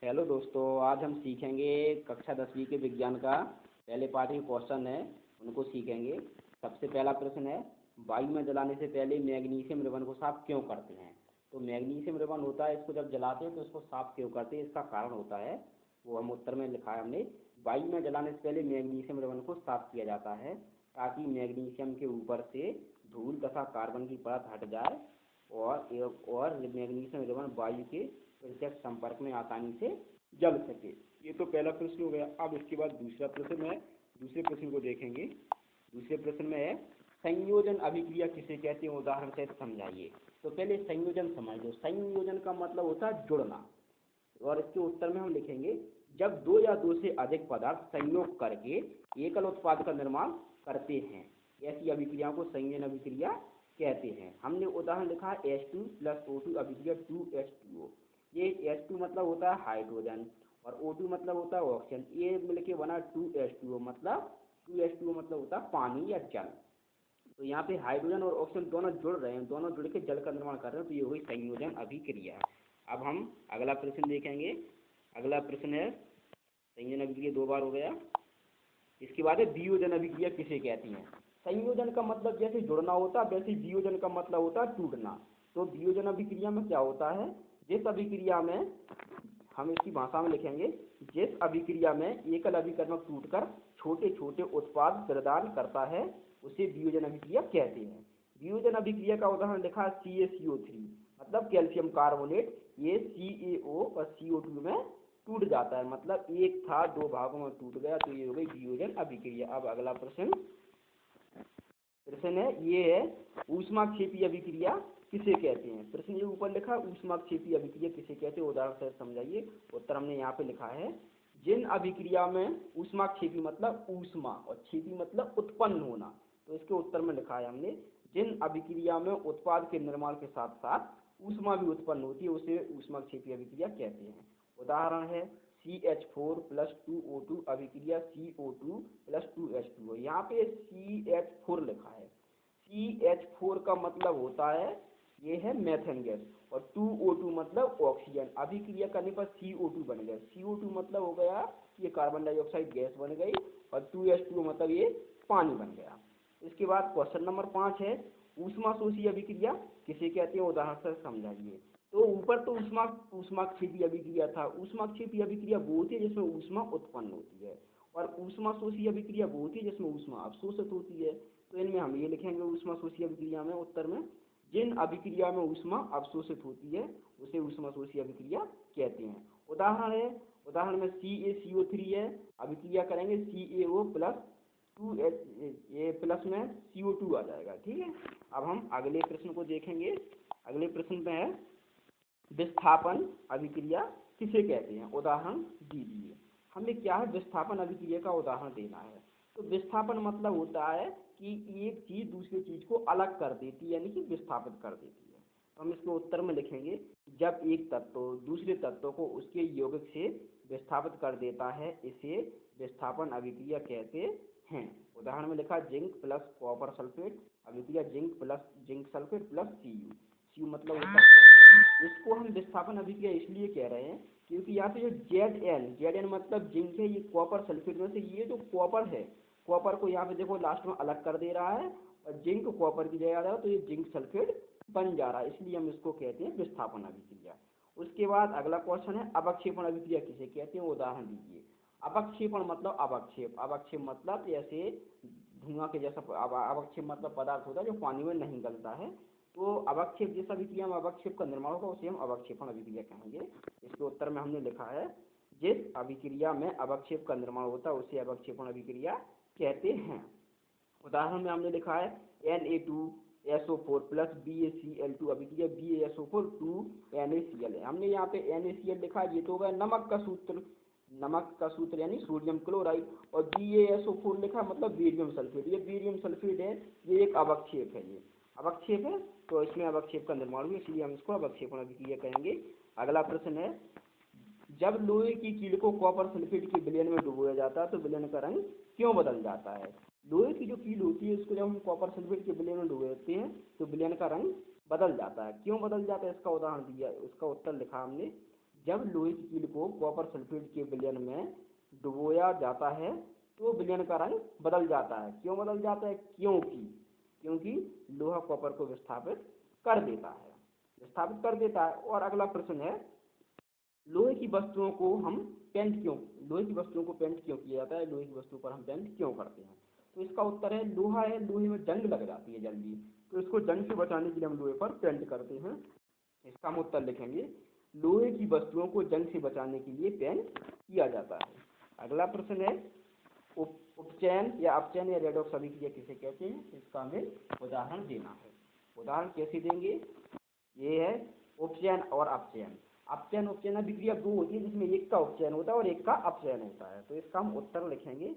Hello दोस्तों, आज हम सीखेंगे कक्षा 10वीं के विज्ञान का पहले पाठ के क्वेश्चन है, उनको सीखेंगे। सबसे पहला प्रश्न है, वायु में जलाने से पहले मैग्नीशियम रिबन को साफ क्यों करते हैं। तो मैग्नीशियम रिबन होता है, इसको जब जलाते हैं तो इसको साफ क्यों करते हैं, इसका कारण होता है वो हम उत्तर में लिखा है हमने। वायु में जलाने से पहले मैग्नीशियम रिबन को साफ किया जाता है ताकि मैग्नीशियम के ऊपर से धूल तथा कार्बन की परत हट जाए और मैग्नीशियम रिबन वायु के प्रत्यक्ष संपर्क में आसानी से जल सके। ये तो पहला प्रश्न हो गया। अब इसके बाद दूसरा प्रश्न है, दूसरे प्रश्न को देखेंगे। दूसरे प्रश्न में है, संयोजन अभिक्रिया किसे कहते हैं, उदाहरण से समझाइए। तो पहले संयोजन समझ लो। संयोजन का मतलब होता है जुड़ना, और इसके उत्तर में हम लिखेंगे, जब दो या दो से अधिक पदार्थ संयोग करके एकल उत्पाद का निर्माण करते हैं, ऐसी अभिक्रिया को संयोजन अभिक्रिया कहते हैं। हमने उदाहरण लिखा है H2 + O2 अभिक्रिया 2H2O। ये H2 मतलब होता है हाइड्रोजन और O2 मतलब होता है ऑक्सीजन। ये मिलके बना 2H2O, मतलब 2H2O मतलब होता है पानी या जल। तो यहाँ पे हाइड्रोजन और ऑक्सीजन दोनों जुड़ रहे हैं, दोनों जुड़ के जल का निर्माण कर रहे हैं, तो ये हुई संयोजन अभिक्रिया। अब हम अगला प्रश्न देखेंगे। अगला प्रश्न है, संयोजन अभिक्रिया दो बार हो गया। इसके बाद है, वियोजन अभिक्रिया किसे कहती हैं। संयोजन का मतलब जैसे जुड़ना होता है, वैसे वियोजन का मतलब होता है टूटना। तो वियोजन अभिक्रिया में क्या होता है, जिस अभिक्रिया में, हम इसकी भाषा में लिखेंगे, जिस अभिक्रिया में एकल अभिकर्मक टूटकर छोटे छोटे उत्पाद प्रदान करता है, उसे वियोजन अभिक्रिया कहते हैं। वियोजन अभिक्रिया का उदाहरण लिखा CaCO3 मतलब कैल्शियम कार्बोनेट। ये CaO और CO2 में टूट जाता है, मतलब एक था दो भागों में टूट गया, तो ये हो गई वियोजन अभिक्रिया। अब अगला प्रश्न है, ये है, ऊष्माक्षेपी अभिक्रिया किसे कहते हैं। प्रश्न ये ऊपर लिखा, ऊष्माक्षेपी अभिक्रिया किसे कहते हैं, उदाहरण से समझाइए। उत्तर हमने यहाँ पे लिखा है, जिन अभिक्रिया में ऊष्माक्षेपी मतलब ऊष्मा और क्षेपी मतलब उत्पन्न होना, तो इसके उत्तर में लिखा है हमने, जिन अभिक्रिया में उत्पाद के निर्माण के साथ साथ ऊष्मा भी उत्पन्न होती है, उसे ऊष्माक्षेपी अभिक्रिया कहते हैं। उदाहरण है CH4 + 2O2 अभिक्रिया CO2 + 2H2O। यहाँ पे CH4 लिखा है। CH4 का मतलब होता है, ये है मेथेन गैस, और 2O2 मतलब ऑक्सीजन। अभिक्रिया करने पर CO2 बन गया। CO2 मतलब हो गया ये कार्बन डाइऑक्साइड गैस बन गई, और 2H2O मतलब ये पानी बन गया। इसके बाद क्वेश्चन नंबर 5 है, ऊष्माशोषी अभिक्रिया किसे कहते हैं, उदाहरण से समझाइए। तो ऊपर तो ऊष्माक्षेपी अभिक्रिया था। ऊष्माक्षेपी अभिक्रिया वो होती है जिसमें ऊष्मा उत्पन्न होती है, और ऊष्माशोषी अभिक्रिया वो होती है जिसमें ऊष्मा अवशोषित होती है। तो इनमें हम ये लिखेंगे, ऊष्माशोषी अभिक्रिया में उत्तर में, जिन अभिक्रिया में ऊष्मा अवशोषित होती है उसे ऊष्माशोषी अभिक्रिया कहते हैं। उदाहरण में CaCO3 है, अभिक्रिया करेंगे CaO + 2H प्लस में CO2 आ जाएगा। ठीक है। अब हम अगले प्रश्न को देखेंगे। अगले प्रश्न में है, विस्थापन अभिक्रिया किसे कहते हैं, उदाहरण दीजिए। हमें क्या है, विस्थापन अभिक्रिया का उदाहरण देना है। तो विस्थापन मतलब होता है कि एक चीज दूसरी चीज को अलग कर देती है, यानी कि विस्थापित कर देती है। तो हम इसके उत्तर में लिखेंगे, जब एक तत्व दूसरे तत्व को उसके यौगिक से विस्थापित कर देता है, इसे विस्थापन अभिक्रिया कहते हैं। उदाहरण में लिखा, जिंक + कॉपर सल्फेट अभिक्रिया जिंक सल्फेट + Cu मतलब होता है। इसको हम विस्थापन अभिक्रिया इसलिए कह रहे हैं क्योंकि यहाँ पे जो Zn मतलब जिंक है, ये कॉपर सल्फेट में से ये जो कॉपर है, कॉपर को यहाँ पे देखो लास्ट में अलग कर दे रहा है, और जिंक कॉपर की जगह आ रहा है, तो ये जिंक सल्फेट बन जा रहा है, इसलिए हम इसको कहते हैं विस्थापन अभिक्रिया। उसके बाद अगला क्वेश्चन है, अवक्षेपण अभिक्रिया किसे कहते हैं, उदाहरण दीजिए। अवक्षेपण मतलब अवक्षेप मतलब जैसे धुआं के जैसा, अवक्षेप मतलब पदार्थ होता है जो पानी में नहीं गलता है। तो अवक्षेप जिस अभिक्रिया में अवक्षेप का निर्माण होगा उसे हम अवक्षेपण अभिक्रिया कहेंगे। इसके उत्तर में हमने लिखा है, जिस अभिक्रिया में अवक्षेप का निर्माण होता है उसे अवक्षेपण अभिक्रिया कहते हैं। उदाहरण में हमने लिखा है Na2SO4 + BaCl2 अभिक्रिया BaSO4 2NaCl है। हमने यहाँ पे NaCl लिखा है, ये तो होगा नमक का सूत्र यानी सोडियम क्लोराइड, और BaSO4 लिखा मतलब बेरियम सल्फेट। ये बेरियम सल्फेट है, ये एक अवक्षेप है, ये अवक्षेप है, तो इसमें अवक्षेप का निर्माण हुआ, इसलिए हम इसको अवक्षेपण अभिक्रिया कहेंगे। अगला प्रश्न है, जब लोहे की कील को कॉपर सल्फेट के विलयन में डुबोया जाता है तो विलयन का रंग क्यों बदल जाता है। लोहे की जो कील होती है उसको जब हम कॉपर सल्फेट के विलयन में डुबोते हैं तो विलयन का रंग बदल जाता है। क्यों बदल जाता है, इसका उदाहरण दिया, उसका उत्तर लिखा हमने, जब लोहे की कील को कॉपर सल्फेट के विलयन में डुबोया जाता है तो विलयन का रंग बदल जाता है। क्यों बदल जाता है? क्योंकि लोहा कॉपर को विस्थापित कर देता है। और अगला प्रश्न है, लोहे की वस्तुओं को पेंट क्यों किया जाता है? लोहे की वस्तु पर हम पेंट क्यों करते हैं? तो इसका उत्तर है लोहा है, लोहे में जंग लग जाती है जल्दी, तो इसको जंग से बचाने के लिए हम लोहे पर पेंट करते हैं। इसका हम उत्तर लिखेंगे, लोहे की वस्तुओं को जंग से बचाने के लिए पेंट किया जाता है। अगला प्रश्न है, उपचयन या अपचयन या रेडॉक्स अभिक्रिया किसे कहते हैं? इसका हमें उदाहरण देना है। उदाहरण कैसे देंगे? ये है उपचयन और अपचयन। अपचयन उपचयन अभिक्रिया दो होती है, जिसमें एक का उपचयन होता है और एक का अपचयन होता है। तो इसका हम उत्तर लिखेंगे,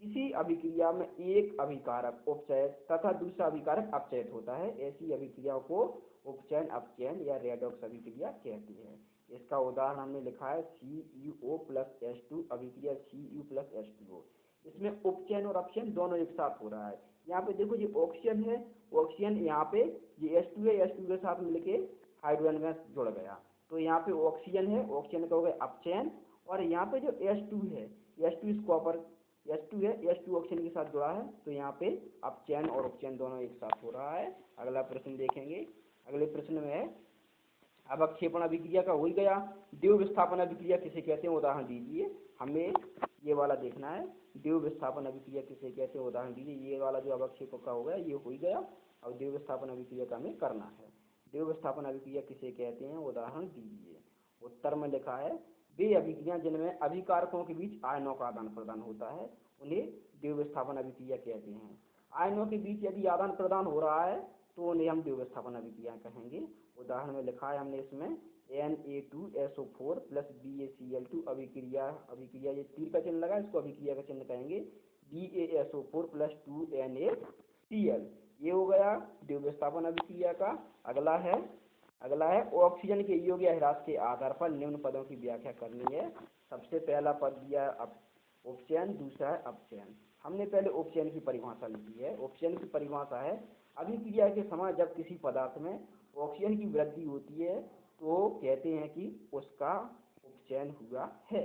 किसी अभिक्रिया में एक अभिकारक उपचयित तथा दूसरा अभिकारक अपचयित होता है, ऐसी अभिक्रिया को उपचयन अपचयन या रेडॉक्स अभिक्रिया कहते हैं। इसका उदाहरण हमने लिखा है CuO प्लस H2 अभिक्रिया Cu प्लस H2O। इसमें उपचयन और अपचयन दोनों एक साथ हो रहा है। यहाँ पे देखो, ये ऑक्सीजन है, ऑक्सीजन यहाँ पे ये H2 है, H2 के साथ मिलके हाइड्रोजन गैस जुड़ गया, तो यहाँ पे ऑक्सीजन है, ऑक्सीजन का हो गया अपचयन। और यहाँ पे जो H2 है, H2 इस कॉपर H2 है, H2 ऑक्सीजन के साथ जुड़ा है, तो यहाँ पे अपचयन और उपचयन दोनों एक साथ हो रहा है। अगला प्रश्न देखेंगे। अगले प्रश्न में है, अवक्षेपण अभिक्रिया का हो ही गया। द्रव्य विस्थापन अभिक्रिया किसे कहते हैं? उदाहरण दीजिए। हमें ये वाला देखना है, द्रव्य विस्थापन अभिक्रिया किसे कहते हैं? उदाहरण दीजिए। ये वाला जो अवक्षेपक का हो गया ये हो ही गया। अब द्रव्य विस्थापन अभिक्रिया का हमें करना है। द्रव्य विस्थापन अभिक्रिया किसे कहते हैं? उदाहरण दीजिए। उत्तर में लिखा है, वे अभिक्रिया जिनमें अभिकारकों के बीच आयनों का आदान प्रदान होता है उन्हें द्रव्य विस्थापन अभिक्रिया कहते हैं। आयनों के बीच यदि आदान प्रदान हो रहा है तो उन्हें हम द्रव्य विस्थापन अभिक्रिया कहेंगे। उदाहरण में लिखा है हमने इसमें Na2SO4 प्लस BaCl2 अभिक्रिया ये तीर का चिन्ह लगा, इसको अभिक्रिया का चिन्ह कहेंगे। BaSO4 प्लस 2NaCl, ये हो गया द्रव्य विस्थापन अभिक्रिया का। अगला है ऑक्सीजन के योग या ह्रास के आधार पर निम्न पदों की व्याख्या करनी है। सबसे पहला पद दिया उपचयन, दूसरा है अपचयन। हमने पहले उपचयन की परिभाषा लिखी है। उपचयन की परिभाषा है, अभिक्रिया के समय जब किसी पदार्थ में ऑक्सीजन की वृद्धि होती है तो कहते हैं कि उसका उपचयन हुआ है।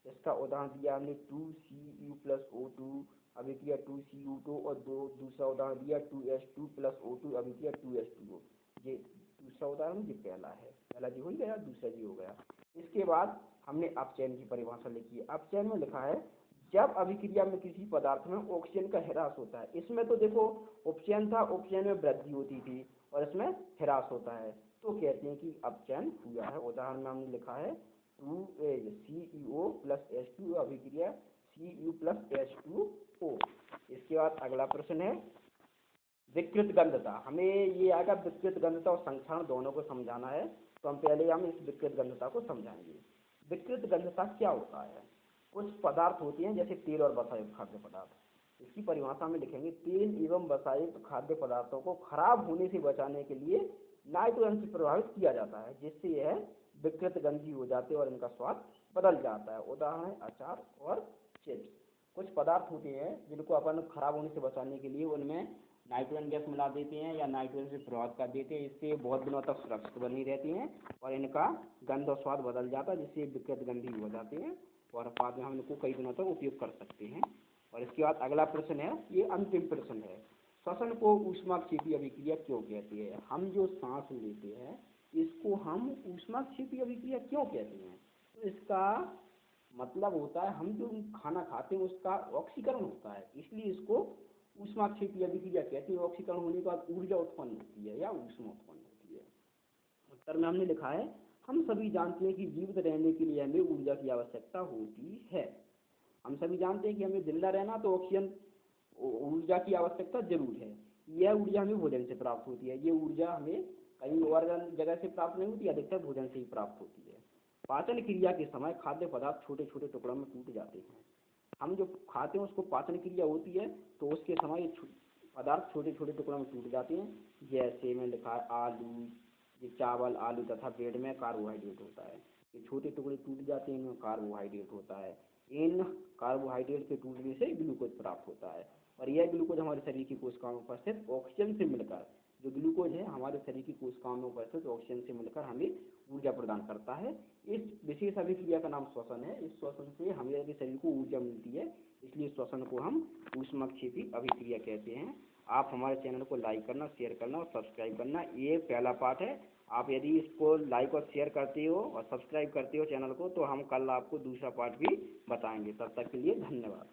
इसका उदाहरण दिया हमने 2Cu प्लस O2 अभिक्रिया 2Cu2 और दूसरा उदाहरण दिया 2H2 प्लस O2 अभिक्रिया 2H2O। ये दूसरा उदाहरण, ये पहला है। पहला जी हो गया, दूसरा जी हो गया। इसके बाद हमने अपचयन की परिभाषा लिखी है। अपचयन में लिखा है, जब अभिक्रिया में किसी पदार्थ में ऑक्सीजन का ह्रास होता है। इसमें तो देखो उपचयन था, उपचयन में वृद्धि होती थी और इसमें ह्रास होता है, तो कहते हैं कि अपचयन हुआ है। उदाहरण में हमने लिखा है CuO प्लस H2 अभिक्रिया Cu प्लस H2O। इसके बाद अगला प्रश्न है, विकृत गंधता। हमें ये आएगा विकृत गंधता और संक्षारण दोनों को समझाना है, तो हम पहले इस विकृत गंधता को समझाएंगे। विकृत गंधता क्या होता है? कुछ पदार्थ होते हैं जैसे तेल और वसायुक्त खाद्य पदार्थ, इसकी परिभाषा में लिखेंगे, तेल एवं वसायुक्त खाद्य पदार्थों को खराब होने से बचाने के लिए नाइट्रोजन से प्रभावित किया जाता है, जिससे यह विकृत गंधी हो जाते हैं और इनका स्वाद बदल जाता है। उदाहरण है अचार और चिप्स। कुछ पदार्थ होते हैं जिनको अपन खराब होने से बचाने के लिए उनमें नाइट्रोजन गैस मिला देते हैं या नाइट्रोजन से प्रभावित कर देते हैं, इससे बहुत दिनों तक सुरक्षित बनी रहती हैं और इनका गंध और स्वाद बदल जाता है, जिससे विकृत गंधी हो जाते हैं और बाद में हम इनको कई दिनों तक उपयोग कर सकते हैं। और इसके बाद अगला प्रश्न है, ये अंतिम प्रश्न है, श्वसन को ऊष्माक्षेपी अभिक्रिया क्यों कहती है? हम जो सांस लेते हैं इसको हम ऊष्माक्षेपी अभिक्रिया क्यों कहते हैं? तो इसका मतलब होता है, हम जो खाना खाते हैं उसका ऑक्सीकरण होता है, इसलिए इसको ऊष्माक्षेपी अभिक्रिया कहते हैं। ऑक्सीकरण होने के बाद ऊर्जा उत्पन्न होती है या ऊष्मा उत्पन्न होती है। उत्तर में हमने लिखा है, हम सभी जानते हैं कि जीवित रहने के लिए हमें ऊर्जा की आवश्यकता होती है। हम सभी जानते हैं कि हमें जिंदा रहना तो ऑक्सीजन ऊर्जा की आवश्यकता जरूर है। यह ऊर्जा हमें भोजन से प्राप्त होती है। ये ऊर्जा हमें कहीं और जगह से प्राप्त नहीं होती, अधिकतर भोजन से ही प्राप्त होती है। पाचन क्रिया के समय खाद्य पदार्थ छोटे छोटे टुकड़ों में टूट जाते हैं। हम जो खाते हैं उसको पाचन क्रिया होती है, तो उसके समय ये पदार्थ छोटे छोटे टुकड़ों में टूट जाते हैं। जैसे में लिखा है आलू, ये चावल, आलू तथा ब्रेड में कार्बोहाइड्रेट होता है। ये छोटे टुकड़े टूट जाते हैं, इनमें कार्बोहाइड्रेट होता है। इन कार्बोहाइड्रेट के टूटने से ग्लूकोज प्राप्त होता है और यह ग्लूकोज हमारे शरीर की कोशिकाओं में उपस्थित ऑक्सीजन से मिलकर, जो ग्लूकोज है हमारे शरीर की कोशिकाओं में उपस्थित ऑक्सीजन से मिलकर हमें ऊर्जा प्रदान करता है। इस विशेष अभिक्रिया का नाम श्वसन है। इस श्वसन से हमारे शरीर को ऊर्जा मिलती है, इसलिए श्वसन को हम ऊष्माक्षेपी अभिक्रिया कहते हैं। आप हमारे चैनल को लाइक करना, शेयर करना और सब्सक्राइब करना, ये पहला पार्ट है। आप यदि इसको लाइक और शेयर करते हो और सब्सक्राइब करते हो चैनल को, तो हम कल आपको दूसरा पार्ट भी बताएंगे। तब तक के लिए धन्यवाद।